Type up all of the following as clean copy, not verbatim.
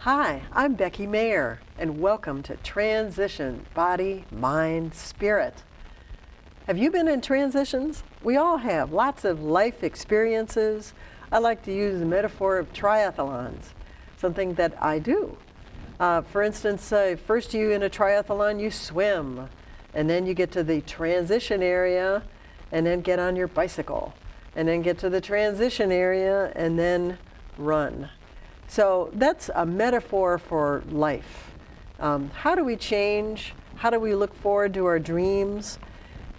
Hi, I'm Becky Meagher, and welcome to Transition Body, Mind, Spirit. Have you been in transitions? We all have lots of life experiences. I like to use the metaphor of triathlons, something that I do. For instance, first you in a triathlon, you swim, and then you get to the transition area, and then get on your bicycle, and then get to the transition area, and then run. So that's a metaphor for life. How do we change? How do we look forward to our dreams?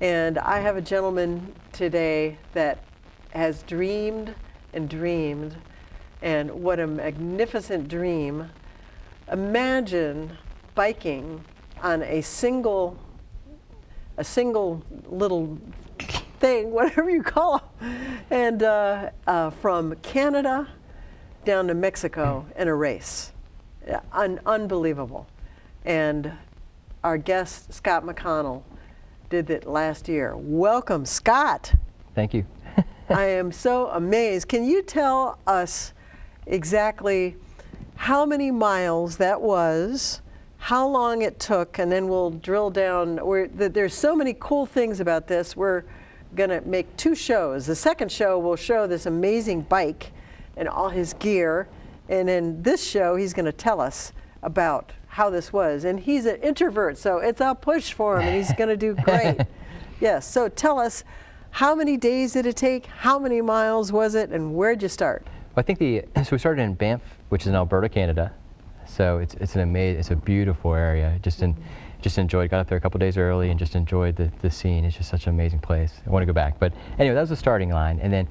And I have a gentleman today that has dreamed and dreamed, and what a magnificent dream. Imagine biking on a single little thing, whatever you call it, and from Canada down to Mexico in a race. Unbelievable. And our guest, Scott McConnell, did that last year. Welcome, Scott. Thank you. I am so amazed. Can you tell us exactly how many miles that was, how long it took, and then we'll drill down. There's so many cool things about this. We're going to make 2 shows. The second show will show this amazing bike and all his gear, and in this show he's going to tell us about how this was. And he's an introvert, so it's a push for him, and he's going to do great. Yes, so tell us, how many days did it take, how many miles was it, and where'd you start? Well, I think so we started in Banff, which is in Alberta, Canada. So it's a beautiful area. Just enjoyed. Got up there a couple days early and just enjoyed the scene. It's just such an amazing place. I want to go back. But anyway, that was the starting line, and then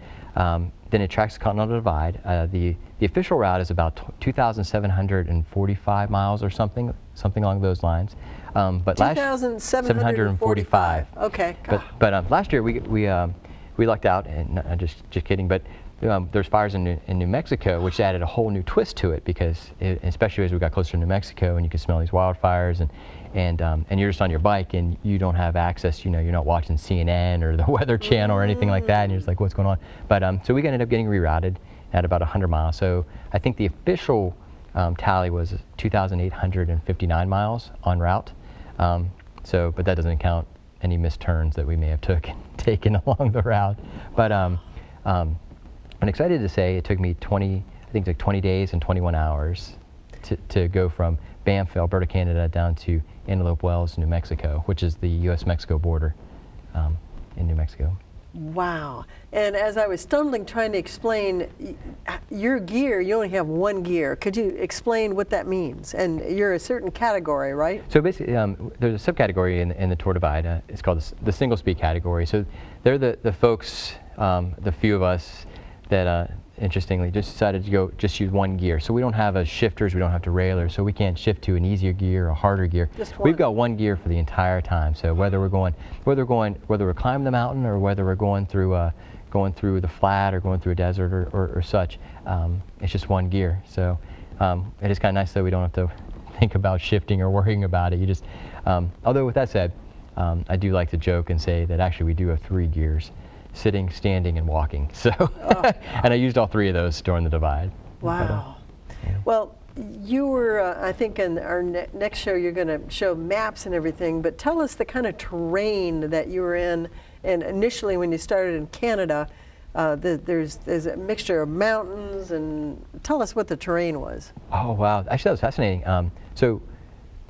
it tracks the Continental Divide. The official route is about 2,745 miles or something along those lines. But 2,745. Okay. But last year we lucked out, and just kidding. But there's fires in New Mexico, which added a whole new twist to it, because especially as we got closer to New Mexico, and you could smell these wildfires, and you're just on your bike, and you don't have access. You know, you're not watching CNN or the Weather Channel or anything like that, and you're just like, what's going on? But so we ended up getting rerouted at about 100 miles. So I think the official tally was 2,859 miles en route. But that doesn't count any missed turns that we may have taken along the route. But I'm excited to say it took me 20 days and 21 hours to go from Banff, Alberta, Canada, down to Antelope Wells, New Mexico, which is the U.S.-Mexico border in New Mexico. Wow. And as I was stumbling trying to explain your gear, you only have one gear. Could you explain what that means? And you're a certain category, right? So basically, there's a subcategory in the Tour Divide. It's called the single speed category. So they're the folks, the few of us that interestingly just decided to just use one gear. So we don't have shifters, we don't have railers, so we can't shift to an easier gear or a harder gear. We've got one gear for the entire time. So whether we're climbing the mountain, or whether we're going through the flat, or going through a desert or such, it's just one gear. So it is kind of nice that we don't have to think about shifting or worrying about it. You just, although with that said, I do like to joke and say that actually we do have 3 gears: sitting, standing, and walking. So, and I used all 3 of those during the divide. Wow. But, yeah. Well, you were, I think in our next show you're going to show maps and everything, but tell us the kind of terrain that you were in. And initially when you started in Canada, there's a mixture of mountains, and tell us what the terrain was. Oh, wow. Actually, that was fascinating. So,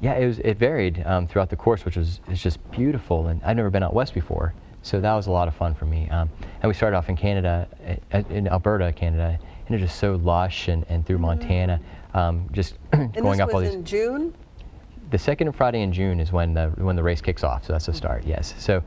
yeah, it varied throughout the course, which is just beautiful. And I'd never been out west before. So that was a lot of fun for me. And we started off in Canada, in Alberta, Canada, and it was just so lush, and through Montana, just going up all these. And this was in June? The second Friday in June is when the race kicks off. So that's the start. Yes. So,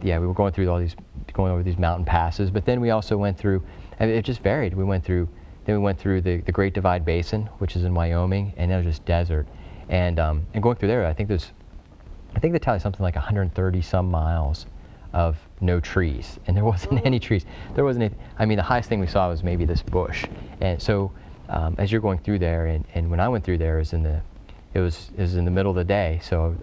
yeah, we were going over these mountain passes, but then we also went through. And it just varied. We went through the Great Divide Basin, which is in Wyoming, and it was just desert. And going through there, I think they tally something like 130 some miles of no trees, and there wasn't any trees. There wasn't any, I mean, the highest thing we saw was maybe this bush. And so as you're going through there, and when I went through there, it was in the middle of the day, so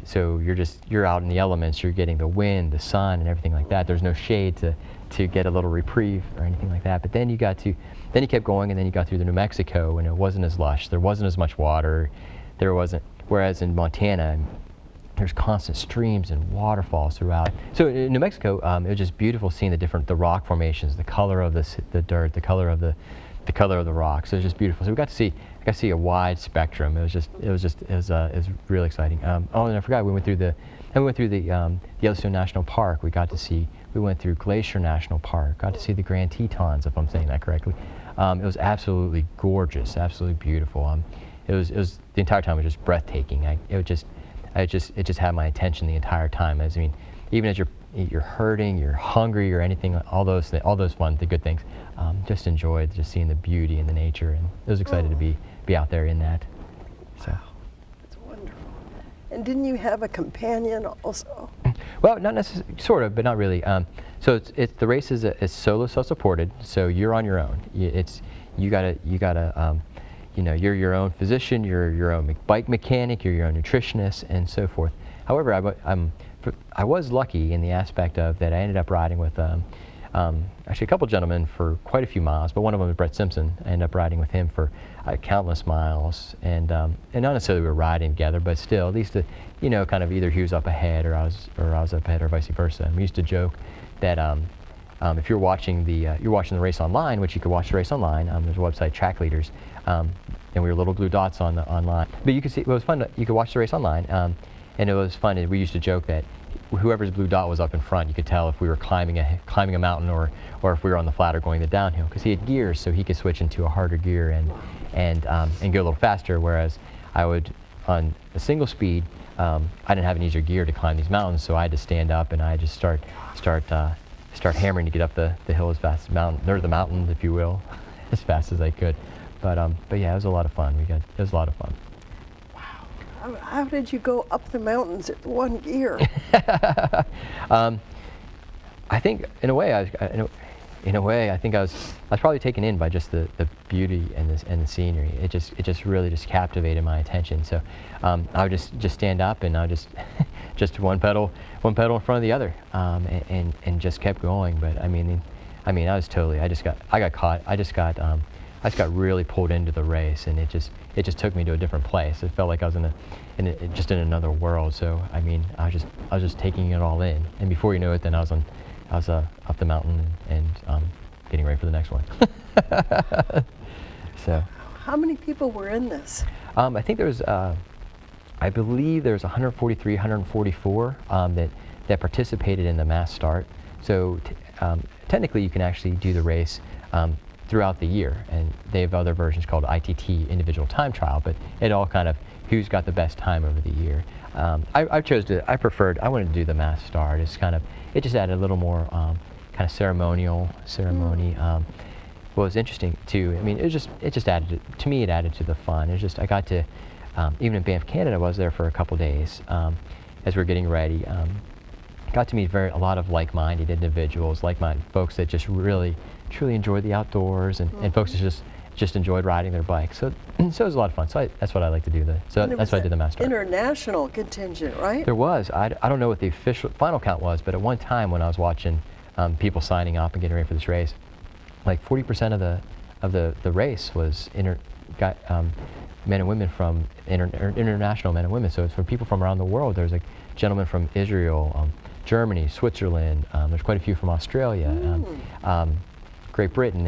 So you're out in the elements. You're getting the wind, the sun, and everything like that. There's no shade to get a little reprieve or anything like that. But then you kept going, and then you got through the New Mexico, and it wasn't as lush. There wasn't as much water. There wasn't. Whereas in Montana, there's constant streams and waterfalls throughout. So in New Mexico, it was just beautiful seeing the rock formations, the color of the dirt, the color of the rocks. It was just beautiful. So I got to see a wide spectrum. It was really exciting. Oh, and I forgot, we went through the Yellowstone National Park. We went through Glacier National Park. Got to see the Grand Tetons, if I'm saying that correctly. It was absolutely gorgeous, absolutely beautiful. It was the entire time was just breathtaking. It just had my attention the entire time. Even as you're hurting, you're hungry, or anything, all those fun, the good things. Just enjoyed just seeing the beauty and the nature, and I was excited to be out there in that. So. Wow, that's wonderful. And didn't you have a companion also? Well, not necessarily, sort of, but not really. So the race is solo, self-supported. So you're on your own. You gotta. You're your own physician, you're your own bike mechanic, you're your own nutritionist, and so forth. However, I was lucky in the aspect of that I ended up riding with actually a couple gentlemen for quite a few miles, but one of them was Brett Simpson. I ended up riding with him for countless miles, and not necessarily we were riding together, but still, at least kind of either he was up ahead or I was up ahead, or vice versa. And we used to joke that if you're watching the race online, which you could watch the race online, there's a website, Track Leaders, and we were little blue dots online. But you could see, it was fun. You could watch the race online, and it was fun. We used to joke that whoever's blue dot was up in front, you could tell if we were climbing a mountain or if we were on the flat or going the downhill, because he had gears, so he could switch into a harder gear and go a little faster. Whereas I would, on a single speed, I didn't have an easier gear to climb these mountains, so I had to stand up and I had to start hammering to get up the hill as fast as the mountain, if you will, as fast as I could. But yeah, it was a lot of fun. It was a lot of fun. Wow. How did you go up the mountains in one gear? I think in a way, I think I was probably taken in by just the beauty and the scenery. It just really just captivated my attention. So I would just stand up and I would just one pedal in front of the other, and just kept going. But I just got really pulled into the race, and it just took me to a different place. It felt like I was in another world. So I was just taking it all in, and before you know it, then I was up the mountain and getting ready for the next one. So. How many people were in this? I think there was, I believe there was 143, 144 that participated in the mass start. So technically, you can actually do the race throughout the year, and they have other versions called ITT, Individual Time Trial, but it all kind of who's got the best time over the year. I wanted to do the mass start. It just added a little more kind of ceremony. What was interesting too, it just added to me. It added to the fun. I got to, even in Banff, Canada, I was there for a couple days as we were getting ready. Got to meet a lot of like-minded individuals, like-minded folks that just really, truly enjoyed the outdoors, and folks that just enjoyed riding their bikes. So it was a lot of fun. So that's what I like to do. That's why I did the mass start. International contingent, right? There was. I don't know what the official final count was, but at one time when I was watching people signing up and getting ready for this race, like 40% of the race was men and women from international men and women. So it's for people from around the world. There's a gentleman from Israel, Germany, Switzerland. There's quite a few from Australia. Great Britain,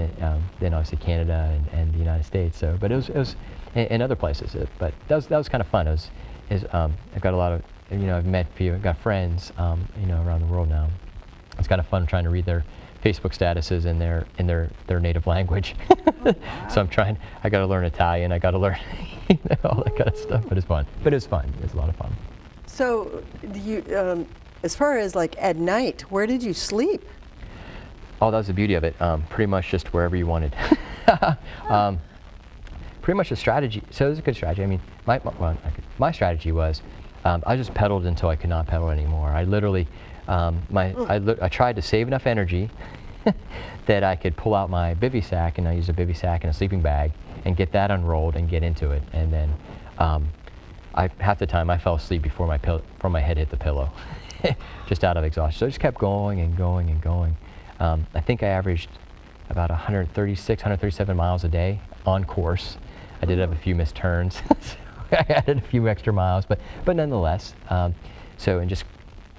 then obviously Canada and the United States. So, but it was in other places. But that was kind of fun. I've got a lot of, I've met people, I've got friends, around the world now. It's kind of fun trying to read their Facebook statuses in their native language. Oh, wow. So I got to learn Italian. I got to learn all that kind of stuff. But it's fun. But it was fun. It was a lot of fun. So, as far as like at night, where did you sleep? Oh, that was the beauty of it. Pretty much just wherever you wanted. Pretty much the strategy. So it was a good strategy. My strategy was I just pedaled until I could not pedal anymore. I literally, I tried to save enough energy that I could pull out my bivy sack, and I used a bivy sack and a sleeping bag and get that unrolled and get into it. And then half the time I fell asleep before my head hit the pillow, just out of exhaustion. So I just kept going and going and going. I think I averaged about 136, 137 miles a day on course. I did have a few missed turns, so I added a few extra miles, but nonetheless. So and just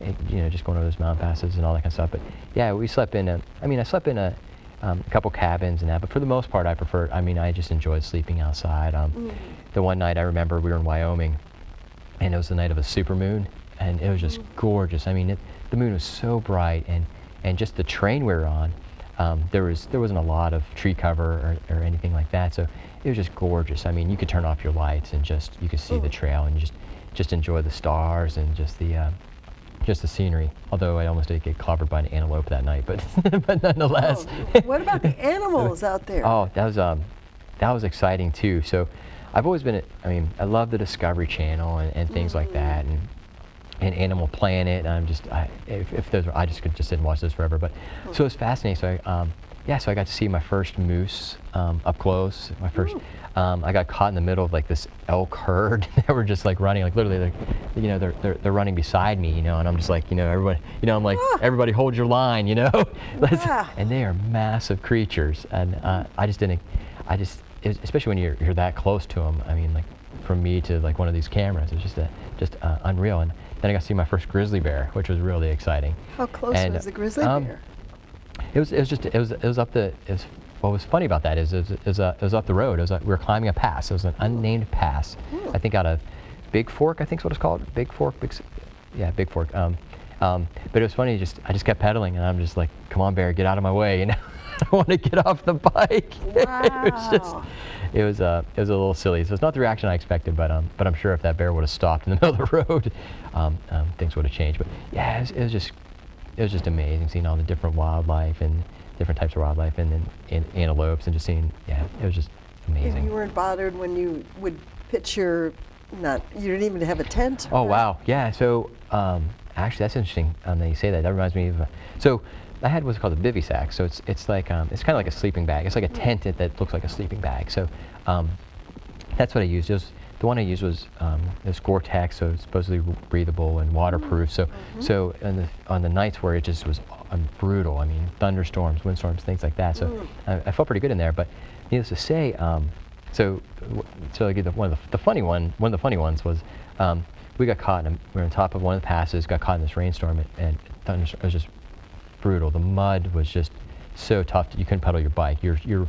just going over those mountain passes and all that kind of stuff. But yeah, we slept in I slept in a couple cabins and that, but for the most part, I just enjoyed sleeping outside. The one night I remember we were in Wyoming, and it was the night of a supermoon, and it was just gorgeous. I mean, the moon was so bright, and just the train we were on, there wasn't a lot of tree cover or anything like that, so it was just gorgeous. I mean, you could turn off your lights and you could see the trail, and you just enjoy the stars and just the scenery. Although I almost did get clobbered by an antelope that night, but but nonetheless. Oh, what about the animals out there? Oh, that was exciting too. So I've always been, I love the Discovery Channel and things like that, and Animal Planet. And I just could sit and watch this forever. But so it's fascinating. So so I got to see my first moose up close. My first. I got caught in the middle of like this elk herd that were just like running, like literally, they're running beside me, and I'm just like, everybody, I'm like, everybody hold your line, Yeah. And they are massive creatures, and especially when you're that close to them. I mean, like from me to like one of these cameras, it's just unreal. And then I got to see my first grizzly bear, which was really exciting. How close was the grizzly bear? It was up the. What was funny about that is it was up the road. We were climbing a pass. It was an unnamed pass. I think out of Big Fork, I think is what it's called. Big Fork. Big Fork. But it was funny. I just kept pedaling, and I'm just like, "Come on, bear, get out of my way!" I want to get off the bike. Wow. it was a little silly. So it's not the reaction I expected, but I'm sure if that bear would have stopped in the middle of the road, things would have changed. But yeah, it was just amazing seeing all the different wildlife and different types of wildlife, and then antelopes, and just seeing, it was just amazing. And you weren't bothered when you would pitch you didn't even have a tent? Oh, right? Wow, yeah, so actually that's interesting that you say that. That reminds me of, so I had what's called a bivy sack, so it's like, it's kind of like a sleeping bag. It's like a tent that looks like a sleeping bag, so that's what I used. The one I used was Gore-Tex, so it's supposedly breathable and waterproof. So on the nights where it just was brutal, I mean, thunderstorms, windstorms, things like that. So I felt pretty good in there. But needless to say, so like one of the funny ones was we got caught. We were on top of one of the passes, got caught in this rainstorm, and it was just brutal. The mud was just so tough that you couldn't pedal your bike. You're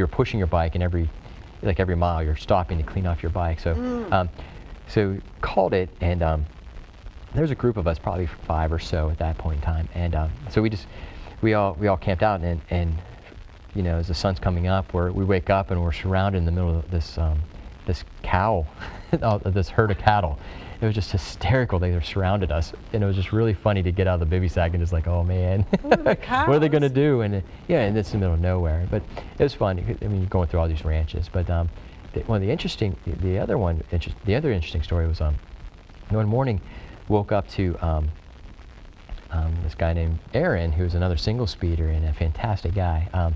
pushing your bike, and every mile you're stopping to clean off your bike. So so called it, and there was a group of us, probably 5 or so at that point in time, and so we all camped out, and as the sun's coming up, we wake up and we're surrounded in the middle of this cow, this herd of cattle. It was just hysterical. They surrounded us, and it was just really funny to get out of the bivy sack and just like, oh man, what are they going to do? And and it's in the middle of nowhere. But it was fun. I mean, you're going through all these ranches. But the other interesting story was one morning, woke up to this guy named Aaron, who was another single speeder and a fantastic guy.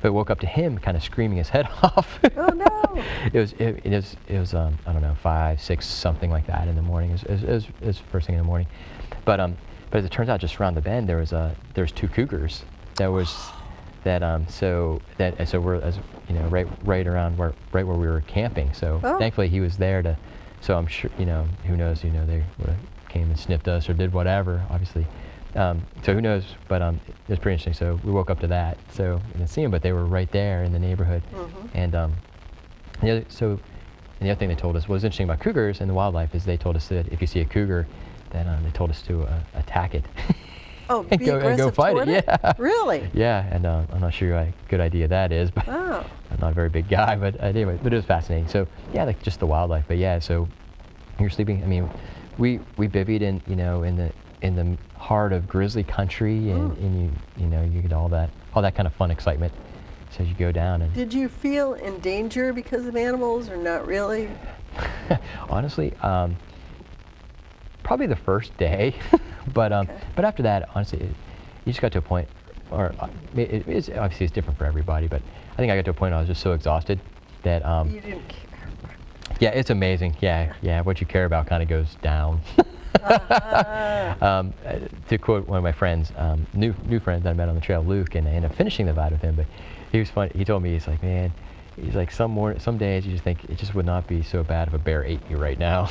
But woke up to him kind of screaming his head off. Oh no! It was I don't know, 5, 6, something like that in the morning. It was first thing in the morning. But as it turns out, just around the bend there's 2 cougars. So we're right where we were camping. So thankfully he was there to. So I'm sure who knows, they would have came and sniffed us or did whatever, obviously. So who knows, but it was pretty interesting. So we woke up to that. So I didn't see them, but they were right there in the neighborhood. And the other thing they told us, what was interesting about cougars and the wildlife is they told us that if you see a cougar, then they told us to attack it. Oh, and be go aggressive fight toward it. Yeah. Really? Yeah, and I'm not sure a good idea that is, but I'm not a very big guy. But anyway, but it was fascinating. So yeah, like just the wildlife. But yeah, so you're sleeping. I mean, we bivvied in the heart of grizzly country, and you get all that kind of fun excitement. So you go down and. Did you feel in danger because of animals, or not really? Honestly, probably the first day, but after that, honestly, you just got to a point, or it's obviously it's different for everybody, but I think I got to a point where I was just so exhausted that you didn't care. Yeah, it's amazing. Yeah. What you care about kind of goes down. To quote one of my friends, new friends that I met on the trail, Luke, and I ended up finishing the ride with him. But he was funny. He told me, he's like, man, he's like, some days you just think it just would not be so bad if a bear ate you right now,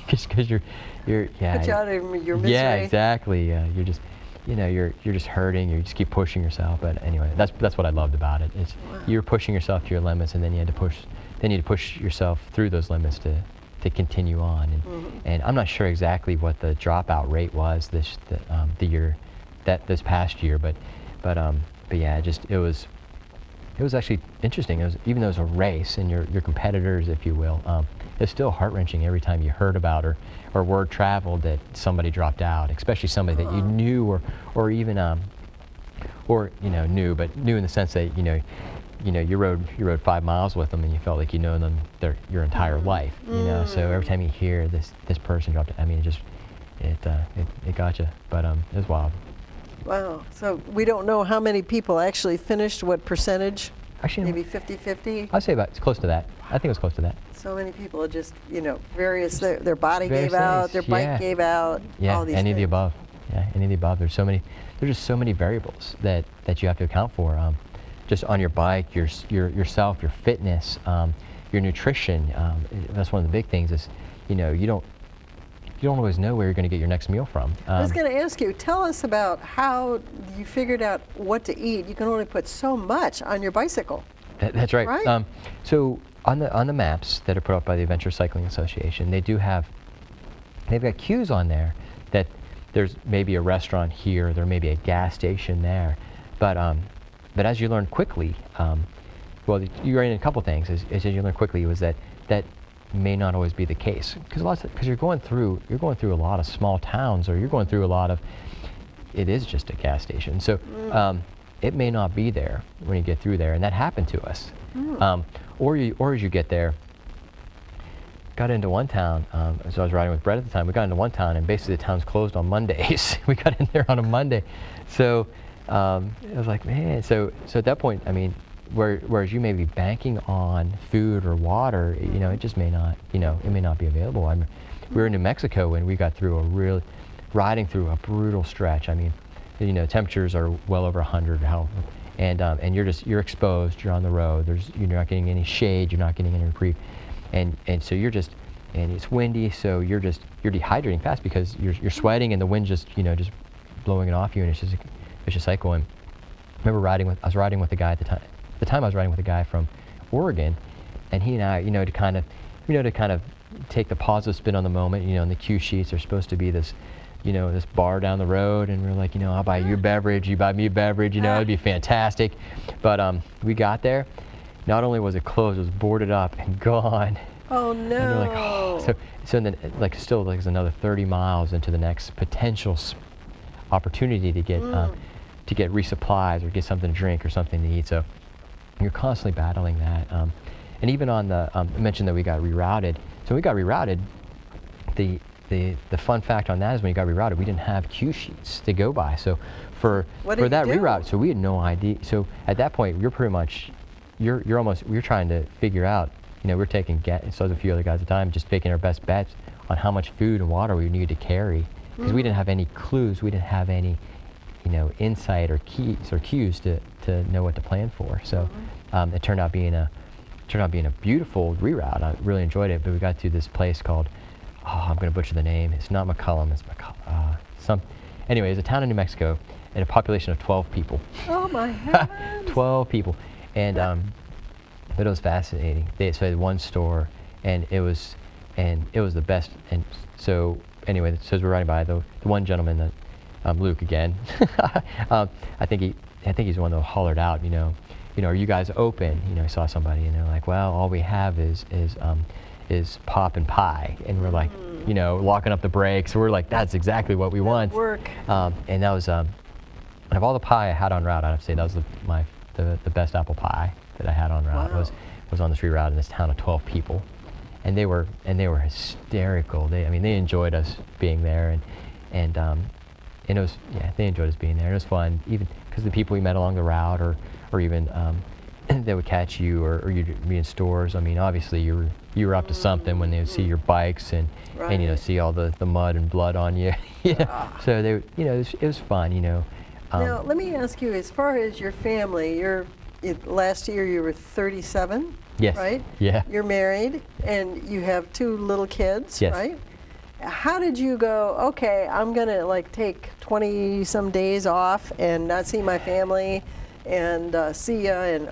just because you're Put you out of your misery. Yeah, exactly. You're just, you're just hurting. You just keep pushing yourself. But anyway, that's what I loved about it. It's you're pushing yourself to your limits, and then you had to push. Then you had to push yourself through those limits to continue on. And I'm not sure exactly what the dropout rate was this past year, but yeah, it was actually interesting. It was, even though it was a race and your competitors, if you will, it's still heart-wrenching every time you heard about or word traveled that somebody dropped out, especially somebody that you knew or even knew in the sense that you rode 5 miles with them and you felt like you know them your entire life. So every time you hear this person dropped, I mean, it got you. But it was wild. Wow. So we don't know how many people actually finished, what percentage? Actually, maybe 50-50? I'd say it's close to that. I think it was close to that. So many people just, various, their body various gave out, things. their bike gave out, all these any things. of the above. Yeah, any of the above. There's just so many variables that you have to account for. Just on your bike, yourself, your fitness, your nutrition. That's one of the big things is, you don't always know where you're going to get your next meal from. I was going to ask you, tell us about how you figured out what to eat. You can only put so much on your bicycle. That's right. Right? So on the maps that are put up by the Adventure Cycling Association, they've got cues on there that there's maybe a restaurant here, there may be a gas station there, but as you learn quickly, well, you ran into a couple things. As you learn quickly, was that may not always be the case, because you're going through a lot of small towns, or you're going through a lot of, it is just a gas station. So it may not be there when you get through there, and that happened to us. Or as you get there, got into one town. So I was riding with Brett at the time. We got into one town, and basically the town's closed on Mondays. We got in there on a Monday, so I was like, man. So at that point, I mean, whereas you may be banking on food or water, it just may not, it may not be available. We were in New Mexico and we got through riding through a brutal stretch. I mean, temperatures are well over 100, and you're exposed. You're on the road. You're not getting any shade. You're not getting any reprieve, and so and it's windy. So you're dehydrating fast because you're sweating and the wind just blowing it off you, and it's just a vicious cycle. And I remember I was riding with a guy at the time. At the time I was riding with a guy from Oregon, and he and I, to kind of take the positive spin on the moment. In the cue sheets, there's supposed to be this, this bar down the road, and we're like, I'll buy you a beverage, you buy me a beverage, it'd be fantastic. But we got there. Not only was it closed, it was boarded up and gone. Oh no! And they're like, oh. So then, still, there's another 30 miles into the next potential opportunity to get resupplies or get something to drink or something to eat. So you're constantly battling that. And even on the, I mentioned that we got rerouted. So when we got rerouted, the fun fact on that is when we got rerouted, we didn't have cue sheets to go by. So for that reroute, so we had no idea. So at that point, you're pretty much, you're trying to figure out, we're taking, so there's a few other guys at the time, just taking our best bets on how much food and water we needed to carry. Because we didn't have any clues, we didn't have any, insight or cues to know what to plan for. So it turned out being a beautiful reroute. I really enjoyed it. But we got to this place called, I'm going to butcher the name. It's not McConnell. It's anyway, it's a town in New Mexico and a population of 12 people. Oh my heavens! 12 people, and but it was fascinating. They had one store, and it was the best. And so anyway, so as we're riding by, the one gentleman that Luke again, I think he's the one that hollered out, are you guys open? He saw somebody, and they're like, well, all we have is pop and pie, and we're like, locking up the brakes. We're like, that's exactly what we want. Work. And that was, of all the pie I had on route, I'd have to say that was the best apple pie that I had on route. Wow. was on this reroute in this town of 12 people, and they were hysterical. They enjoyed us being there, and it was, they enjoyed us being there. It was fun, even because the people we met along the route, or even they would catch you, or you'd be in stores. I mean, obviously you were up to something when they would see your bikes and you know, see all the mud and blood on you. You know? So they, you know, it was fun, you know. Now let me ask you, as far as your family, last year you were 37, yes. right? Yeah. You're married and you have 2 little kids, yes. right? How did you go, okay, I'm gonna like take 20 some days off and not see my family and see ya, and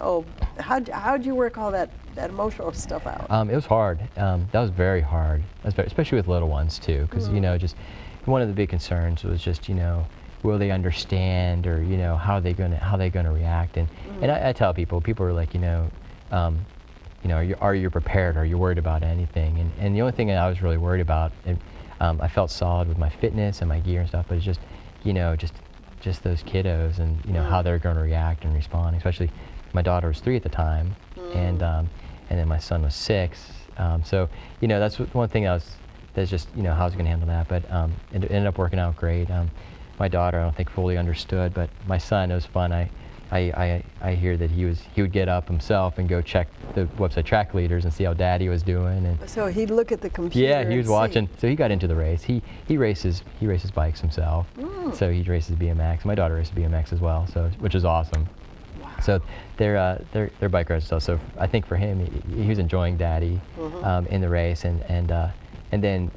how'd you work all that emotional stuff out? It was hard. That was very hard, especially with little ones too, because you know, just one of the big concerns was just, you know, will they understand, or you know, how they gonna react, and I tell people are like, you know, are you prepared? Are you worried about anything? And the only thing that I was really worried about, and I felt solid with my fitness and my gear and stuff, but it's just, you know, just those kiddos, and you know, how they're going to react and respond. Especially, my daughter was 3 at the time, and then my son was 6. So you know, that's one thing that's just, you know, how I was going to handle that. But it ended up working out great. My daughter, I don't think fully understood, but my son, it was fun. I hear that he would get up himself and go check the website track leaders and see how Daddy was doing. And so he'd look at the computer. Yeah, he was watching. See. So he got into the race. He races bikes himself. So he races BMX. My daughter races BMX as well. So, which is awesome. Wow. So they're bike riders stuff. So I think for him, he was enjoying Daddy in the race, and then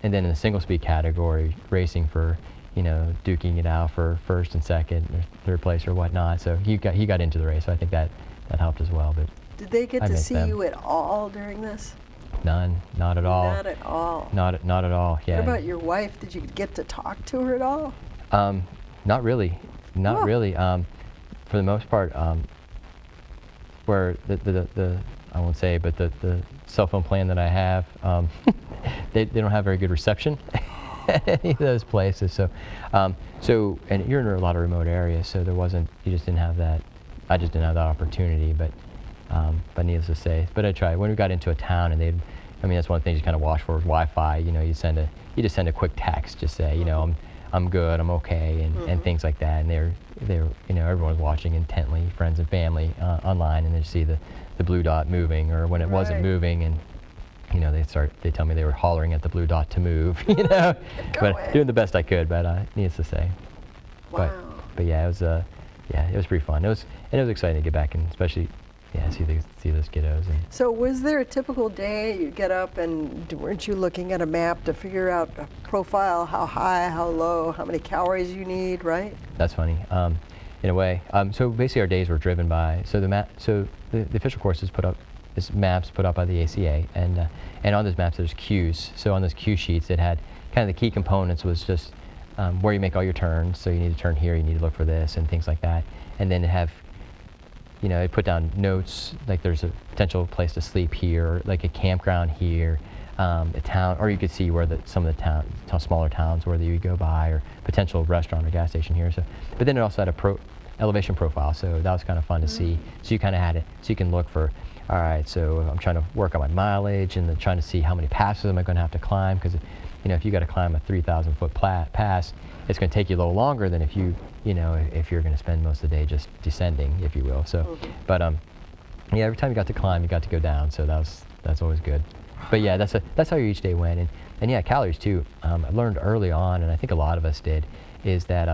in the single speed category, racing for, you know, duking it out for first and second or third place or whatnot. So he got into the race. So I think that helped as well. But did they get to see you at all during this? None, not at all. Not at all. Not at all. Yeah. What about your wife? Did you get to talk to her at all? Not really. Not really. For the most part, where the I won't say, but the cell phone plan that I have, they don't have very good reception. Any of those places, so and you're in a lot of remote areas, so you just didn't have that. I just didn't have that opportunity, but needless to say, but I tried. When we got into a town, and I mean, that's one thing you kind of watch for, is Wi-Fi. You know, you just send a quick text, just say, you know, I'm good, I'm okay, and things like that. And they're you know, everyone's watching intently, friends and family online, and they see the blue dot moving, or when it wasn't moving, and you know, they tell me they were hollering at the blue dot to move, you know, but doing the best I could, but needless to say. Wow. But yeah, it was pretty fun. It was exciting to get back, and especially, see those kiddos. And so was there a typical day you get up, and weren't you looking at a map to figure out a profile, how high, how low, how many calories you need, right? That's funny, in a way. So basically our days were driven by, the official course is maps put up by the ACA, and on those maps there's cues. So on those cue sheets, it had kind of the key components was just where you make all your turns. So you need to turn here, you need to look for this, and things like that. And then it put down notes, like there's a potential place to sleep here, or like a campground here, a town, or you could see where some of the smaller towns where you would go by, or potential restaurant or gas station here. So, but then it also had a elevation profile, so that was kind of fun to see. So you kind of had it, so you can look for, all right, so I'm trying to work on my mileage, and then trying to see how many passes am I going to have to climb, because if you got to climb a 3,000 foot pass, it's going to take you a little longer than if if you're going to spend most of the day just descending, if you will. So, but every time you got to climb, you got to go down, so that's always good. But yeah, that's how each day went, and yeah, calories too. I learned early on, and I think a lot of us did, is that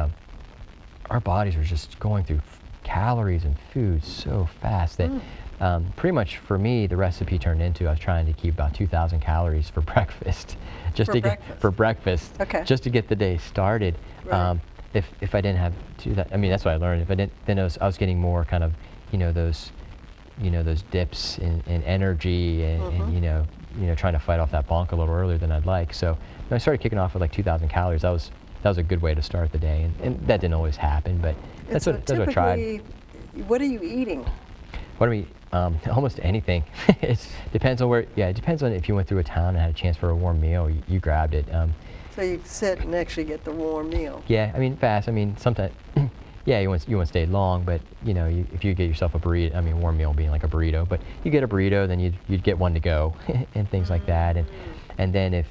our bodies were just going through calories and food so fast that pretty much for me, the recipe turned into, I was trying to keep about 2,000 calories for breakfast, for breakfast, okay, just to get the day started. Right. If I didn't have that's what I learned. If I didn't, then I was getting more kind of, those dips in energy, and trying to fight off that bonk a little earlier than I'd like. So when I started kicking off with like 2,000 calories, that was a good way to start the day, and that didn't always happen, but that's what I tried. What are you eating? What do we? Almost anything. It depends on where. Yeah, it depends on if you went through a town and had a chance for a warm meal, you grabbed it. So you sit and actually get the warm meal. Yeah, I mean fast. I mean sometimes. Yeah, you won't stay long, but if you get yourself a burrito, I mean warm meal being like a burrito, but you get a burrito, then you'd get one to go, and things like that, and then if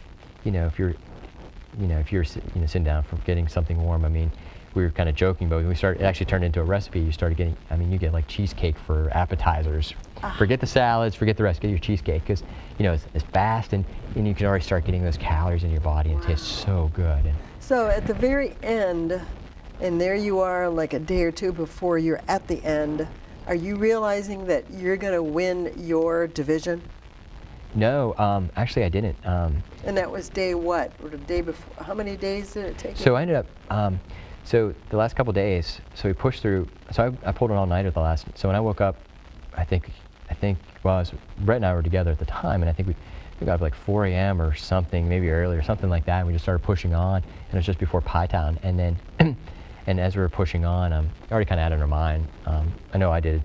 you're sitting down for getting something warm, I mean, we were kind of joking, but when we started, it actually turned into a recipe. You started getting, I mean, you get like cheesecake for appetizers. Forget the salads, forget the rest, get your cheesecake, because you know it's fast, and you can already start getting those calories in your body, and it tastes so good. And so at the very end, and there you are like a day or two before you're at the end, are you realizing that you're going to win your division? No, actually I didn't. And that was day what? Or the day before? How many days did it take? So I ended up, so the last couple days, so we pushed through, so I pulled an all-nighter the last, so when I woke up, I think, well, Brett and I were together at the time, and I think we got up like 4 a.m. or something, maybe early or something like that, and we just started pushing on, and it was just before Pie Town, and then, and as we were pushing on, I already kind of had it in our mind, I know I did,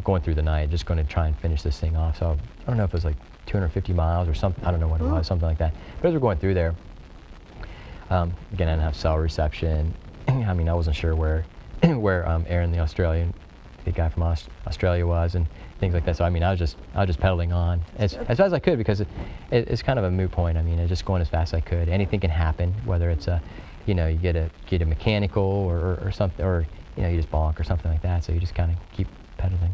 going through the night, just going to try and finish this thing off, so I don't know if it was like 250 miles or something, I don't know what it was, something like that, but as we're going through there, again, I didn't have cell reception. I mean, I wasn't sure where Aaron, the guy from Australia, was, and things like that. So I mean, I was just pedaling on as fast as I could, because it's kind of a moot point. I mean, I was just going as fast as I could. Anything can happen, whether it's you know, you get a mechanical or something, or you know, you just bonk or something like that. So you just kind of keep pedaling.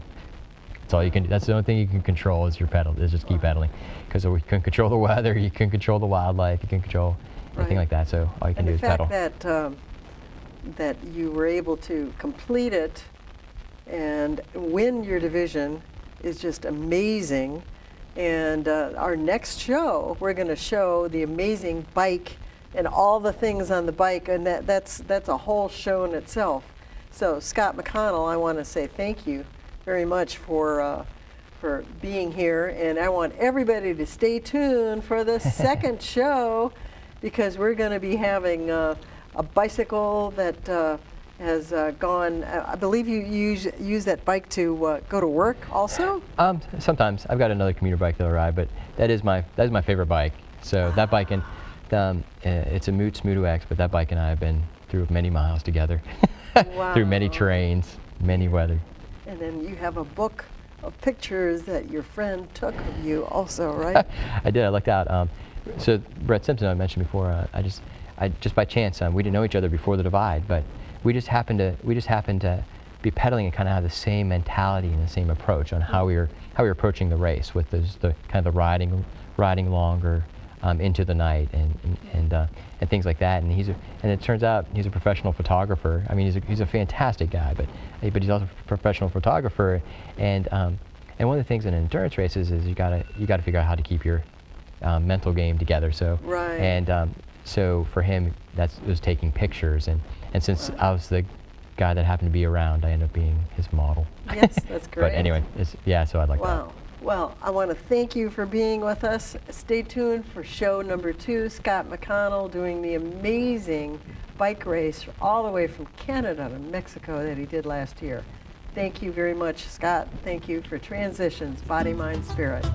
That's all you can. That's the only thing you can control is your pedal. Is just keep pedaling, because you can control the weather, you can control the wildlife, you can control anything like that. So all you can do is pedal. And the fact that you were able to complete it and win your division is just amazing. And our next show, we're going to show the amazing bike and all the things on the bike, and that's a whole show in itself. So Scott McConnell, I want to say thank you very much for being here, and I want everybody to stay tuned for the second show, because we're going to be having a bicycle that has gone. I believe you use that bike to go to work also. Sometimes I've got another commuter bike that'll ride, but that is my favorite bike. So that bike, and it's a Moots Moodoo X, but that bike and I have been through many miles together, through many terrains, many weather. And then you have a book of pictures that your friend took of you also, right? I did. I looked out. So Brett Simpson, I mentioned before, I just by chance, we didn't know each other before the divide, but we just happened to be pedaling and kind of have the same mentality and the same approach on how we were approaching the race, with the kind of the riding longer into the night and things like that. And it turns out he's a professional photographer. I mean, he's a fantastic guy, but he's also a professional photographer. And one of the things in endurance races is you gotta figure out how to keep your mental game together. So right. And so for him, it was taking pictures, and since I was the guy that happened to be around, I ended up being his model. Yes, that's great. But anyway, so I'd like that. Wow. Well, I want to thank you for being with us. Stay tuned for show number 2. Scott McConnell doing the amazing bike race all the way from Canada to Mexico that he did last year. Thank you very much, Scott. Thank you for Transitions, Body, Mind, Spirit.